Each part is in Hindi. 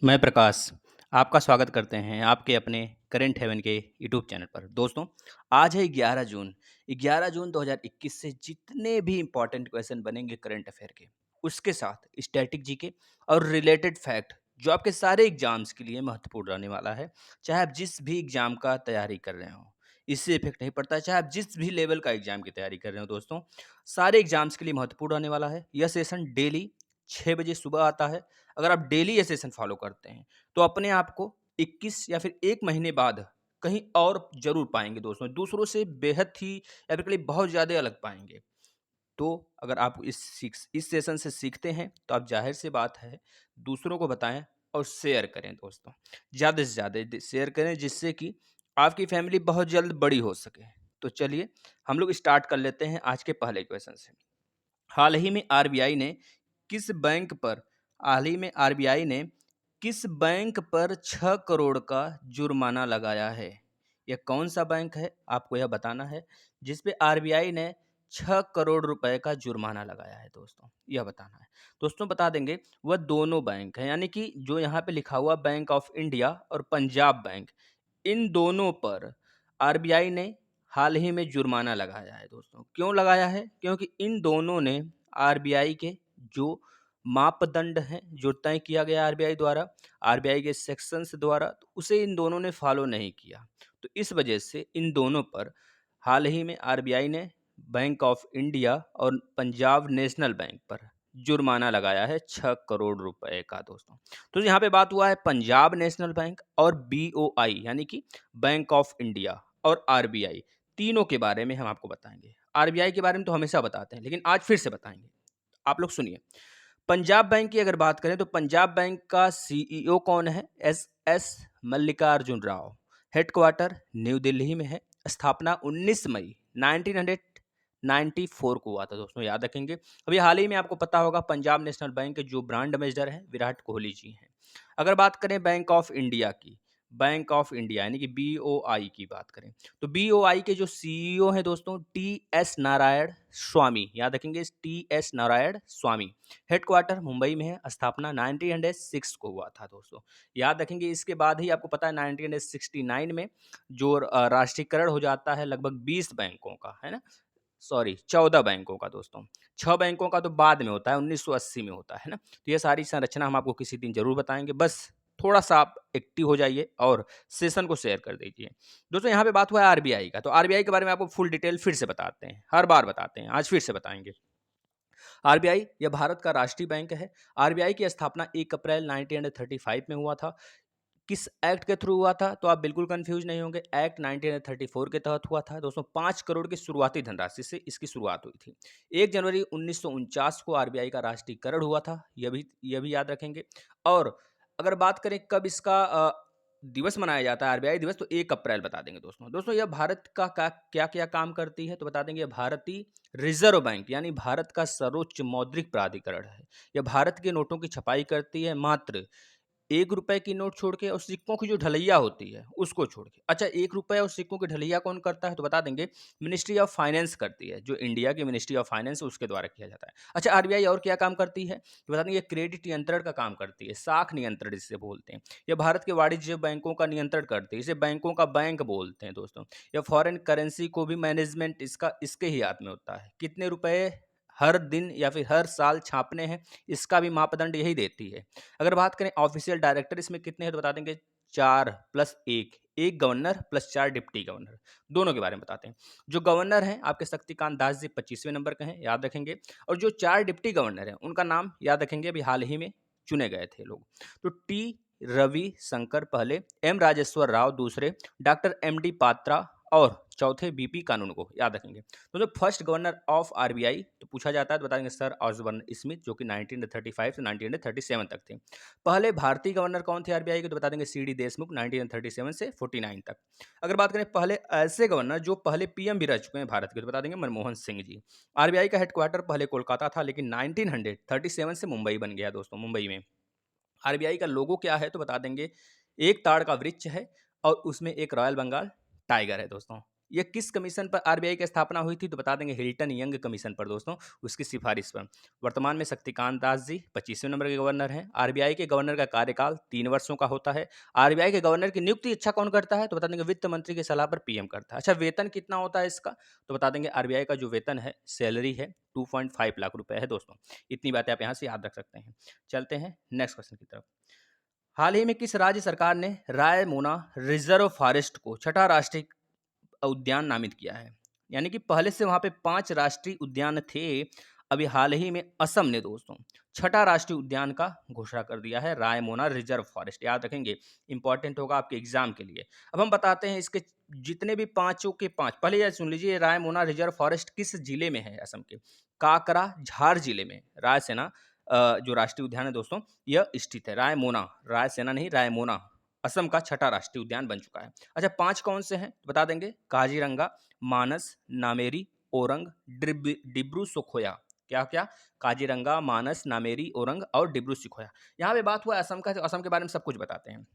मैं प्रकाश, आपका स्वागत करते हैं आपके अपने करंट हेवन के यूट्यूब चैनल पर। दोस्तों, आज है 11 जून। 11 जून 2021 से जितने भी इम्पोर्टेंट क्वेश्चन बनेंगे करंट अफेयर के, उसके साथ स्टैटिक जीके और रिलेटेड फैक्ट जो आपके सारे एग्जाम्स के लिए महत्वपूर्ण रहने वाला है, चाहे आप जिस भी एग्जाम का तैयारी कर रहे हो, इससे इफेक्ट नहीं पड़ता। चाहे आप जिस भी लेवल का एग्जाम की तैयारी कर रहे हो दोस्तों, सारे एग्जाम्स के लिए महत्वपूर्ण रहने वाला है। यह सेशन डेली 6 बजे सुबह आता है। अगर आप डेली ये सेशन फॉलो करते हैं तो अपने आप को 21 या फिर 1 महीने बाद कहीं और ज़रूर पाएँगे दोस्तों। दूसरों से बेहद ही या फिर कहीं बहुत ज़्यादा अलग पाएँगे। तो अगर आप इस सेशन से सीखते हैं तो आप ज़ाहिर-सी बात है दूसरों को बताएँ और शेयर करें दोस्तों। ज़्यादा से ज़्यादा शेयर करें जिससे कि आपकी फैमिली बहुत जल्द बड़ी हो सके। तो चलिए हम लोग स्टार्ट कर लेते हैं आज के पहले क्वेश्चन से। हाल ही में आरबीआई ने किस बैंक पर हाल ही में आरबीआई ने किस बैंक पर 6 करोड़ का जुर्माना लगाया है? यह कौन-सा बैंक है? आपको यह बताना है, जिस पे आरबीआई ने 6 करोड़ रुपए का जुर्माना लगाया है दोस्तों, यह बताना है। दोस्तों बता देंगे, वह दोनों बैंक हैं, यानी कि जो यहाँ पे लिखा हुआ बैंक ऑफ इंडिया और पंजाब बैंक, इन दोनों पर आरबीआई ने हाल ही में जुर्माना लगाया है दोस्तों। क्यों लगाया है? क्योंकि इन दोनों ने आरबीआई के जो मापदंड हैं, जो तय किया गया आरबीआई द्वारा, आरबीआई के सेक्शंस द्वारा, तो उसे इन दोनों ने फॉलो नहीं किया। तो इस वजह से इन दोनों पर हाल ही में आरबीआई ने बैंक ऑफ इंडिया और पंजाब नेशनल बैंक पर जुर्माना लगाया है 6 करोड़ रुपए का दोस्तों। तो यहाँ पे बात हुआ है पंजाब नेशनल बैंक और बीओआई यानी कि बैंक ऑफ इंडिया और आरबीआई, तीनों के बारे में हम आपको बताएंगे। आरबीआई के बारे में तो हमेशा बताते हैं, लेकिन आज फिर से बताएंगे। आप लोग सुनिए। पंजाब बैंक की अगर बात करें तो पंजाब बैंक का सीईओ कौन है? S S Mallikarjun Rao. Headquarter new Delhi में है। स्थापना 19 मई 1994 को हुआ था दोस्तों, याद रखेंगे। अभी हाल ही में आपको पता होगा पंजाब नेशनल बैंक के जो ब्रांड एम्बेसडर हैं विराट कोहली जी हैं। अगर बात करें बैंक ऑफ इंडिया की, बैंक ऑफ इंडिया यानी कि बीओआई की बात करें, तो बीओआई के जो सीईओ हैं दोस्तों टी एस नारायण स्वामी, याद रखेंगे टी एस नारायण स्वामी। हेडक्वार्टर मुंबई में है। स्थापना 1906 को हुआ था दोस्तों, याद रखेंगे। इसके बाद ही आपको पता है 1969 में जो राष्ट्रीयकरण हो जाता है लगभग 20 बैंकों का, है ना, सॉरी 14 बैंकों का दोस्तों। 6 बैंकों का तो बाद में होता है, 1980 में होता है ना। तो ये सारी संरचना हम आपको किसी दिन जरूर बताएंगे। बस थोड़ा सा आप एक्टिव हो जाइए और सेशन को शेयर कर दीजिए दोस्तों। यहाँ पे बात हुआ है आरबीआई का, तो आरबीआई के बारे में आपको फुल डिटेल फिर से बताते हैं, हर बार बताते हैं, आज फिर से बताएंगे। आरबीआई यह भारत का राष्ट्रीय बैंक है। आरबीआई की स्थापना 1 अप्रैल 1935 में हुआ था। किस एक्ट के थ्रू हुआ था? तो आप बिल्कुल कंफ्यूज नहीं होंगे, एक्ट 1934 के तहत हुआ था दोस्तों। 5 करोड़ की शुरुआती धनराशि से इसकी शुरुआत हुई थी। 1 जनवरी 1949 को आरबीआई का राष्ट्रीयकरण हुआ था, यह भी याद रखेंगे। और अगर बात करें कब इसका दिवस मनाया जाता है, आरबीआई दिवस, तो 1 अप्रैल बता देंगे दोस्तों। दोस्तों यह भारत का क्या क्या काम करती है, तो बता देंगे। भारतीय रिजर्व बैंक यानी भारत का सर्वोच्च मौद्रिक प्राधिकरण है। यह भारत के नोटों की छपाई करती है, मात्र 1 रुपए की नोट छोड़ के और सिक्कों की जो ढलैया होती है उसको छोड़ के। अच्छा, 1 रुपए और सिक्कों की ढलैया कौन करता है? तो बता देंगे मिनिस्ट्री ऑफ फाइनेंस करती है, जो इंडिया की मिनिस्ट्री ऑफ फाइनेंस है उसके द्वारा किया जाता है। अच्छा, आरबीआई और क्या काम करती है? तो बता देंगे क्रेडिट नियंत्रण का काम करती है, साख नियंत्रण जिसे बोलते हैं। यह भारत के वाणिज्य बैंकों का नियंत्रण करती है, इसे बैंकों का बैंक बोलते हैं दोस्तों। यह फॉरेन करेंसी को भी मैनेजमेंट इसके ही हाथ में होता है। कितने रुपए हर दिन या फिर हर साल छापने हैं, इसका भी मापदंड यही देती है। अगर बात करें ऑफिशियल डायरेक्टर इसमें कितने हैं, तो बता देंगे 4 प्लस 1, एक गवर्नर प्लस 4 डिप्टी गवर्नर, दोनों के बारे में बताते हैं। जो गवर्नर हैं आपके शक्तिकांत दास जी 25वें नंबर के हैं, याद रखेंगे। और जो 4 डिप्टी गवर्नर हैं उनका नाम याद रखेंगे, अभी हाल ही में चुने गए थे लोग। तो टी रवि शंकर पहले, एम राजेश्वर राव दूसरे, डॉक्टर एम डी पात्रा और चौथे बीपी कानून को, याद रखेंगे। तो जो फर्स्ट गवर्नर ऑफ आरबीआई तो पूछा जाता है तो बताएंगे सर ऑसबर्न स्मिथ, जो कि 1935 से 1937 तक थे। पहले भारतीय गवर्नर कौन थे आरबीआई के, तो बता देंगे सी डी देशमुख 1937 से 49 तक। अगर बात करें पहले ऐसे गवर्नर जो पहले पीएम भी रह चुके हैं भारत के, तो बता देंगे मनमोहन सिंह जी। आरबीआई का हेडक्वार्टर पहले कोलकाता था, लेकिन 1937 से मुंबई बन गया दोस्तों, मुंबई में। आरबीआई का लोगो क्या है, तो बता देंगे एक ताड़ का वृक्ष है और उसमें एक रॉयल बंगाल टाइगर है दोस्तों, यह किस कमीशन पर आरबीआई की स्थापना हुई थी? तो बता देंगे हिल्टन यंग कमीशन पर दोस्तों, उसकी सिफारिश पर। वर्तमान में शक्तिकांत दास जी 25वें नंबर के गवर्नर हैं। आरबीआई के गवर्नर का कार्यकाल 3 वर्षों का होता है। आरबीआई के गवर्नर की नियुक्ति इच्छा कौन करता है? तो बता देंगे वित्त मंत्री की सलाह पर पीएम करता है। अच्छा, वेतन कितना होता है इसका? तो बता देंगे आरबीआई का जो वेतन है, सैलरी है 2.5 लाख रुपए है दोस्तों। इतनी बातें आप यहाँ से याद रख सकते हैं। चलते हैं नेक्स्ट क्वेश्चन की तरफ। हाल ही में किस राज्य सरकार ने रायमोना रिजर्व फॉरेस्ट को छठा राष्ट्रीय उद्यान नामित किया है? यानी कि पहले से वहां पे 5 राष्ट्रीय उद्यान थे, अभी हाल ही में असम ने दोस्तों छठा राष्ट्रीय उद्यान का घोषणा कर दिया है, रायमोना रिजर्व फॉरेस्ट। याद रखेंगे, इंपॉर्टेंट होगा आपके एग्जाम के लिए। अब हम बताते हैं इसके जितने भी पांचों के पांच, पहले यह सुन लीजिए, रायमोना रिजर्व फॉरेस्ट किस जिले में है? असम के काकरा झार जिले में रायसेना जो राष्ट्रीय उद्यान है दोस्तों, यह स्थित है। रायमोना, रायसेना नहीं, रायमोना असम का छठा राष्ट्रीय उद्यान बन चुका है। अच्छा, 5 कौन से हैं बता देंगे? काजीरंगा, मानस, नामेरी, ओरंग, डिब्रू सुखोया। क्या क्या? काजीरंगा, मानस, नामेरी, ओरंग और डिब्रू सुखोया। यहाँ पे बात हुआ असम का, तो असम के बारे में सब कुछ बताते हैं।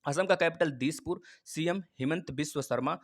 असम का कैपिटल दिसपुर। सीएम हिमंत बिस्व शर्मा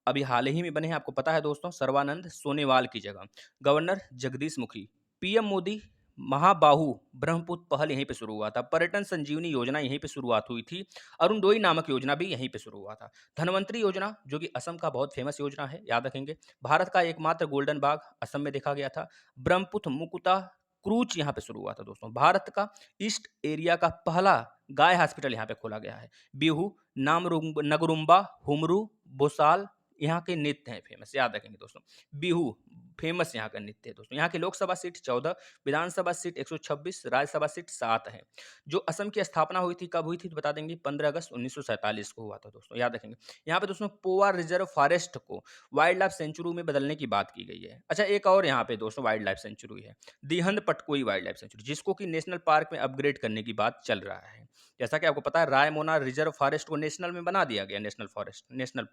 अभी हाल ही में बने हैं, आपको पता है दोस्तों, सर्बानंद सोनेवाल की जगह। गवर्नर जगदीश मुखी। पीएम मोदी महाबाहु ब्रह्मपुत्र पहल यहीं पे शुरू हुआ था। पर्यटन संजीवनी योजना यहीं पे शुरुआत हुई थी। अरुणोदय नामक योजना भी यहीं पे शुरू हुआ था। धनवंतरी योजना जो कि असम का बहुत फेमस योजना है, याद रखेंगे। भारत का एकमात्र गोल्डन बाग असम में देखा गया था। ब्रह्मपुत्र मुकुता क्रूज यहाँ पे शुरू हुआ था दोस्तों। भारत का ईस्ट एरिया का पहला गाय हॉस्पिटल यहाँ पे खोला गया है। बिहू, नगरुम्बा, हुमरू, बोसाल यहाँ के नृत्य हैं फेमस, याद रखेंगे दोस्तों। बिहू फेमस यहाँ का नृत्य है दोस्तों। यहाँ की लोकसभा सीट 14, विधानसभा सीट 126, राज्यसभा सीट 7 है। जो असम की स्थापना हुई थी, कब हुई थी? तो बता देंगे 15 अगस्त 1947 को हुआ था दोस्तों, याद रखेंगे। यहाँ पे दोस्तों पोवा रिजर्व फॉरेस्ट को वाइल्ड लाइफ सेंचुरी में बदलने की बात की गई है। अच्छा, एक और यहाँ पे दोस्तों वाइल्ड लाइफ सेंचुरी है, दिहंद पटकोई वाइल्ड लाइफ सेंचुरी, जिसको कि नेशनल पार्क में अपग्रेड करने की बात चल रहा है। जैसा कि आपको पता है, रायमोना रिजर्व फॉरेस्ट को नेशनल में बना दिया गया, नेशनल फॉरेस्ट, नेशनल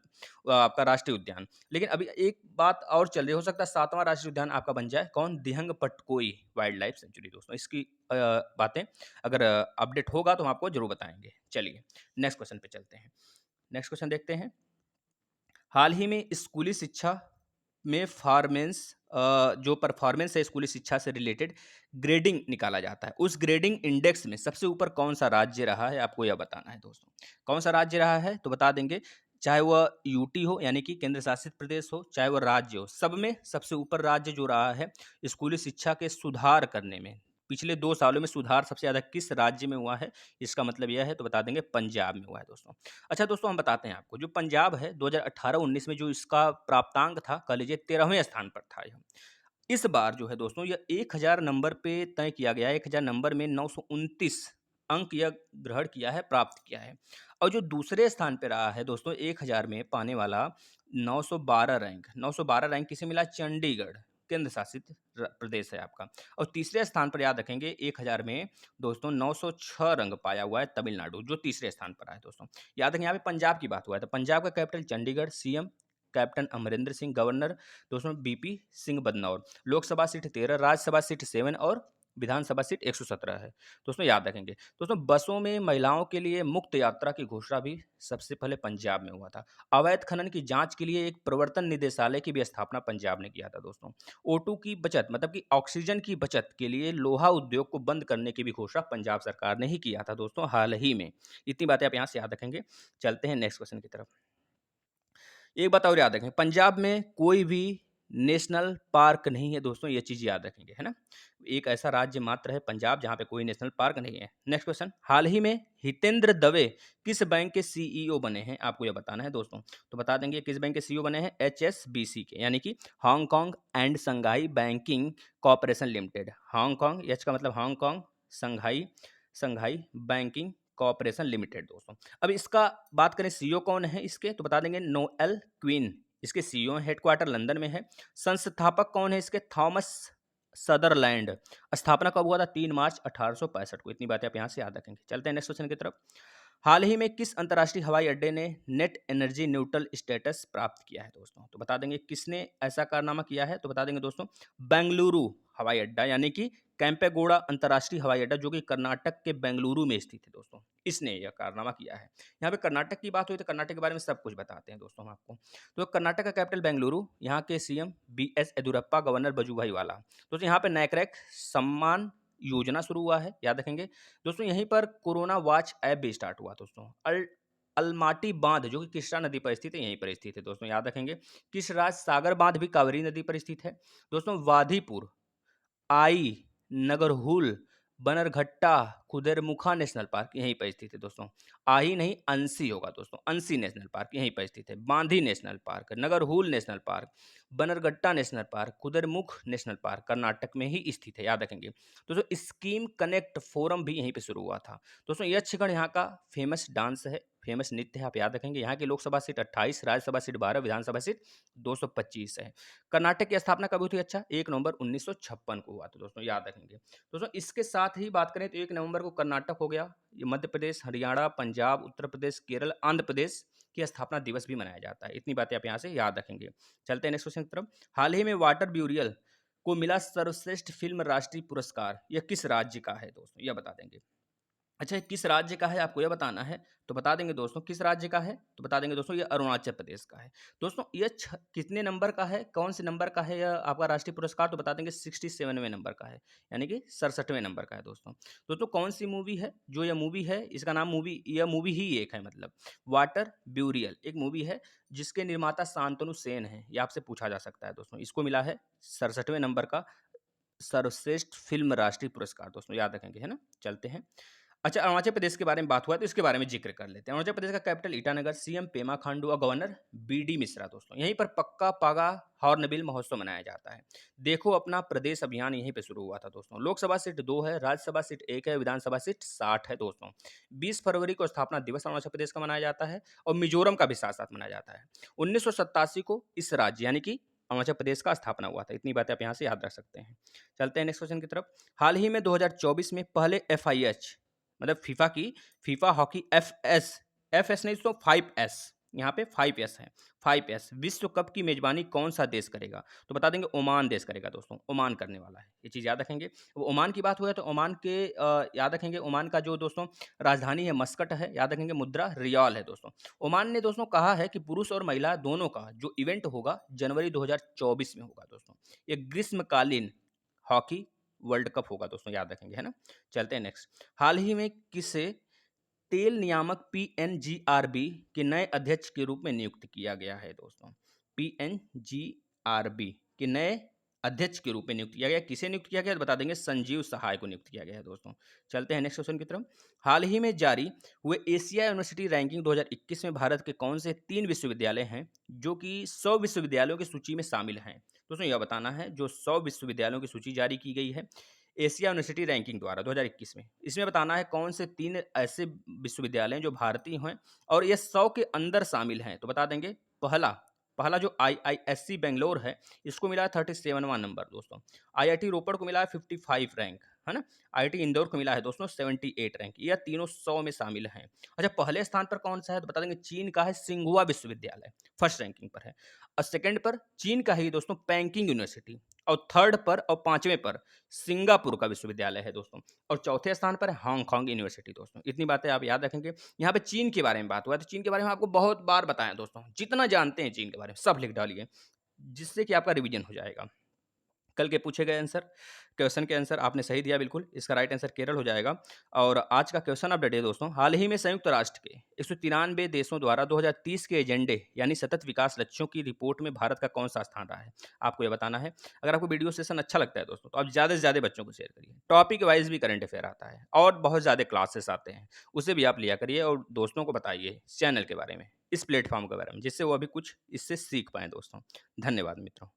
आपका राष्ट्रीय उद्यान। लेकिन अभी एक बात और चल रही, हो सकता है 7वां राष्ट्रीय उद्यान आपका बन जाए। कौन? Dihang Patkai wild life sanctuary दोस्तों। इसकी बातें अगर अपडेट होगा तो हम आपको जरूर बताएंगे। चलिए नेक्स्ट क्वेश्चन पे चलते हैं। नेक्स्ट क्वेश्चन देखते हैं। हाल ही में स्कूली शिक्षा में जो परफॉर्मेंस है स्कूली शिक्षा से रिलेटेड ग्रेडिंग निकाला जाता है। उस ग्रेडिंग इंडेक्स में सबसे ऊपर कौन सा राज्य रहा है, आपको यह बताना है दोस्तों। कौन सा राज्य रहा है? तो बता देंगे, चाहे वह यूटी हो यानी कि केंद्र शासित प्रदेश हो, चाहे वह राज्य हो, सब में सबसे ऊपर राज्य जो रहा है स्कूली शिक्षा के सुधार करने में, पिछले 2 सालों में सुधार सबसे ज़्यादा किस राज्य में हुआ है, इसका मतलब यह है, तो बता देंगे पंजाब में हुआ है दोस्तों। अच्छा दोस्तों, हम बताते हैं आपको, जो पंजाब है 2018-19 में जो इसका प्राप्तांक था, कह लीजिए 13वें स्थान पर था यह। इस बार जो है दोस्तों, यह 1000 नंबर पे तय किया गया है। 1000 नंबर में 929 अंक यह ग्रहण किया है, प्राप्त किया है। और जो दूसरे स्थान पे रहा है दोस्तों 1000 में पाने वाला 912 रैंक, 912 रैंक किसे मिला? चंडीगढ़ केंद्र शासित प्रदेश है आपका। और तीसरे स्थान पर याद रखेंगे 1000 में दोस्तों 906 रंग पाया हुआ है तमिलनाडु, जो तीसरे स्थान पर है दोस्तों। याद रखेंगे, यहाँ पे पंजाब की बात हुआ है, तो पंजाब का capital Chandigarh, CM captain Amarinder Singh, governor दोस्तों BP Singh Badnore. Lok Sabha seat 13, Rajya Sabha seat 7 और विधानसभा सीट 117 है दोस्तों, याद रखेंगे। दोस्तों बसों में महिलाओं के लिए मुक्त यात्रा की घोषणा भी सबसे पहले पंजाब में हुआ था। अवैध खनन की जांच के लिए एक प्रवर्तन निदेशालय की भी स्थापना पंजाब ने किया था दोस्तों। O2 की बचत, मतलब कि ऑक्सीजन की बचत के लिए लोहा उद्योग को बंद करने की भी घोषणा पंजाब सरकार ने ही किया था दोस्तों, हाल ही में। इतनी बातें आप यहाँ से याद रखेंगे। चलते हैं नेक्स्ट क्वेश्चन की तरफ। एक बात और याद रखें, पंजाब में कोई भी नेशनल पार्क नहीं है दोस्तों, ये चीज़ याद रखेंगे, है ना। एक ऐसा राज्य मात्र है पंजाब जहाँ पे कोई नेशनल पार्क नहीं है। नेक्स्ट क्वेश्चन, हाल ही में हितेंद्र दवे किस बैंक के सीईओ बने हैं, आपको यह बताना है दोस्तों। तो बता देंगे किस बैंक के सीईओ बने हैं? HSBC के, यानी कि Hong Kong and Shanghai banking corporation limited. Hong Kong, H का मतलब हांगकांग, संघाई, संघाई बैंकिंग कॉरपोरेशन लिमिटेड दोस्तों। अब इसका बात करें सीईओ कौन है इसके, तो बता देंगे नोएल क्वीन इसके सीईओ, हेडक्वार्टर लंदन में है। संस्थापक कौन है इसके? Thomas Sutherland. स्थापना कब हुआ था? 3 मार्च 1865 को। इतनी बातें आप यहाँ से याद रखेंगे। चलते हैं नेक्स्ट क्वेश्चन की तरफ। हाल ही में किस अंतर्राष्ट्रीय हवाई अड्डे ने नेट एनर्जी न्यूट्रल स्टेटस प्राप्त किया है दोस्तों? तो बता देंगे किसने ऐसा कारनामा किया है, तो बता देंगे दोस्तों बेंगलुरु हवाई अड्डा, यानी कि कैंपेगौड़ा अंतर्राष्ट्रीय हवाई अड्डा जो कि कर्नाटक के बेंगलुरु में स्थित है दोस्तों, इसने यह कारनामा किया है। यहाँ पे कर्नाटक की बात हुई तो कर्नाटक के बारे में सब कुछ बताते हैं दोस्तों हम आपको। तो कर्नाटक का कैपिटल बेंगलुरु, यहाँ के CM BS Yediyurappa, governor Vajubhai Vala. दोस्तों यहाँ पे नैक्रेक सम्मान योजना शुरू हुआ है, याद रखेंगे दोस्तों। यहीं पर कोरोना वॉच ऐप भी स्टार्ट हुआ दोस्तों। अलमाटी बांध जो कि कृष्णा नदी पर स्थित है, यहीं पर स्थित है दोस्तों, याद रखेंगे। कृष्णराज सागर बांध भी कावेरी नदी पर स्थित है दोस्तों। वादीपुर, आई, नगरहुल, बनरघट्टा, कुदेरमुखा नेशनल पार्क यहीं पर स्थित है दोस्तों। आही नहीं, अंसी होगा दोस्तों, अंसी नेशनल पार्क यहीं पर स्थित है। बांधी national park, Nagarhole national park, Bannerghatta national park, Kudremukh national park Karnataka में ही स्थित है, याद रखेंगे दोस्तों। स्कीम कनेक्ट फोरम भी यहीं पे शुरू हुआ था दोस्तों। यक्षगण यहाँ का फेमस डांस है, फेमस नृत्य है, आप याद रखेंगे। यहाँ की लोकसभा सीट 28, राज्यसभा सीट 12, विधानसभा सीट 225 है। कर्नाटक की स्थापना कब हुई थी? अच्छा, 1 नवंबर 1956 को हुआ था दोस्तों, याद रखेंगे दोस्तों। इसके साथ ही बात करें तो 1 नवंबर को कर्नाटक हो गया। ये मध्य प्रदेश, हरियाणा, पंजाब, उत्तर प्रदेश, केरल, आंध्र प्रदेश की स्थापना दिवस भी मनाया जाता है। इतनी बातें आप यहाँ से याद रखेंगे। चलते हैं नेक्स्ट क्वेश्चन की तरफ। हाल ही में वाटर ब्यूरियल को मिला सर्वश्रेष्ठ फिल्म राष्ट्रीय पुरस्कार, यह किस राज्य का है दोस्तों? यह बता देंगे। अच्छा, ये किस राज्य का है आपको यह बताना है, तो बता देंगे दोस्तों। किस राज्य का है तो बता देंगे दोस्तों, ये अरुणाचल प्रदेश का है दोस्तों। ये कितने नंबर का है, कौन से नंबर का है यह आपका राष्ट्रीय पुरस्कार, तो बता देंगे 67वें नंबर का है, यानी कि 67वें नंबर का है दोस्तों। दोस्तों कौन सी मूवी है, जो यह मूवी है इसका नाम यह मूवी ही एक है, मतलब वाटर ब्यूरियल एक मूवी है जिसके निर्माता शांतनु सेन है। ये आपसे पूछा जा सकता है दोस्तों। इसको मिला है 67वें नंबर का सर्वश्रेष्ठ फिल्म राष्ट्रीय पुरस्कार दोस्तों, याद रखेंगे, है ना। चलते हैं। अच्छा, अरुणाचल प्रदेश के बारे में बात हुआ तो इसके बारे में जिक्र कर लेते हैं। अरुणाचल प्रदेश का कैपिटल ईटानगर, सीएम पेमा खांडू और गवर्नर बीडी मिश्रा दोस्तों। यहीं पर पक्का पागा हॉर्नबिल महोत्सव मनाया जाता है। देखो अपना प्रदेश अभियान यहीं पे शुरू हुआ था दोस्तों। लोकसभा सीट 2 है, राज्यसभा सीट 1 है, विधानसभा सीट 60 है दोस्तों। 20 फरवरी को स्थापना दिवस अरुणाचल प्रदेश का मनाया जाता है और मिजोरम का भी साथ साथ मनाया जाता है। 1987 को इस राज्य यानी कि अरुणाचल प्रदेश का स्थापना हुआ था। इतनी बातें आप यहाँ से याद रख सकते हैं। चलते हैं नेक्स्ट क्वेश्चन की तरफ। हाल ही में 2024 में पहले FIH मतलब फीफा हॉकी एफएस नहीं तो 5S, यहाँ पे 5S है। 5S विश्व कप की मेजबानी कौन सा देश करेगा, तो बता देंगे ओमान देश करेगा दोस्तों। ओमान करने वाला है, ये चीज़ याद रखेंगे। वो ओमान की बात हुआ तो ओमान के याद रखेंगे, ओमान का जो दोस्तों राजधानी है मस्कट है, याद रखेंगे। मुद्रा रियाल है दोस्तों। ओमान ने दोस्तों कहा है कि पुरुष और महिला दोनों का जो इवेंट होगा जनवरी 2024 में होगा दोस्तों। ये ग्रीष्मकालीन हॉकी वर्ल्ड कप होगा दोस्तों, याद रखेंगे, है ना। चलते हैं नेक्स्ट। हाल ही में किसे तेल नियामक PNGRB के नए अध्यक्ष के रूप में नियुक्त किया गया है दोस्तों? PNGRB के नए अध्यक्ष के रूप में नियुक्त किया गया। किसे नियुक्त किया गया तो बता देंगे, संजीव सहाय को नियुक्त किया गया है दोस्तों। चलते हैं नेक्स्ट क्वेश्चन की तरफ। हाल ही में जारी हुए एशिया यूनिवर्सिटी रैंकिंग 2021 में भारत के कौन से 3 विश्वविद्यालय हैं जो कि 100 विश्वविद्यालयों की सूची में शामिल हैं दोस्तों? यह बताना है। जो 100 विश्वविद्यालयों की सूची जारी की गई है एशिया यूनिवर्सिटी रैंकिंग द्वारा 2021 में, इसमें बताना है कौन से 3 ऐसे विश्वविद्यालय हैं जो भारतीय हैं और ये 100 के अंदर शामिल हैं, तो बता देंगे। पहला जो IISc बेंगलोर है, इसको मिला है 37वां नंबर दोस्तों। IIT रोपड़ को मिला है 55 रैंक, है ना। IIT इंदौर को मिला है दोस्तों 78 रैंक। यह तीनों 100 में शामिल हैं। अच्छा, पहले स्थान पर कौन सा है तो बता देंगे, चीन का है सिंघुआ विश्वविद्यालय, फर्स्ट रैंकिंग पर है। और सेकंड पर चीन का ही दोस्तों पैकिंग यूनिवर्सिटी, और थर्ड पर और 5वें पर सिंगापुर का विश्वविद्यालय है दोस्तों, और चौथे स्थान पर है हांगकांग यूनिवर्सिटी दोस्तों। इतनी बातें आप याद रखेंगे। यहाँ पे चीन के बारे में बात हुआ है तो चीन के बारे में आपको बहुत बार बताया दोस्तों। जितना जानते हैं चीन के बारे में सब लिख डालिए, जिससे कि आपका रिवीजन हो जाएगा। कल के पूछे गए क्वेश्चन के आंसर आपने सही दिया बिल्कुल, इसका राइट आंसर केरल हो जाएगा। और आज का क्वेश्चन अपडेट है दोस्तों। हाल ही में संयुक्त राष्ट्र के 193 देशों द्वारा 2030 के एजेंडे यानी सतत विकास लक्ष्यों की रिपोर्ट में भारत का कौन सा स्थान रहा है, आपको यह बताना है। अगर आपको वीडियो सेशन अच्छा लगता है दोस्तों तो आप ज़्यादा से ज़्यादा बच्चों को शेयर करिए। टॉपिक वाइज भी करंट अफेयर आता है और बहुत ज़्यादा क्लासेस आते हैं, उसे भी आप लिया करिए और दोस्तों को बताइए चैनल के बारे में, इस प्लेटफॉर्म के बारे में, जिससे वो अभी कुछ इससे सीख पाएँ दोस्तों। धन्यवाद मित्रों।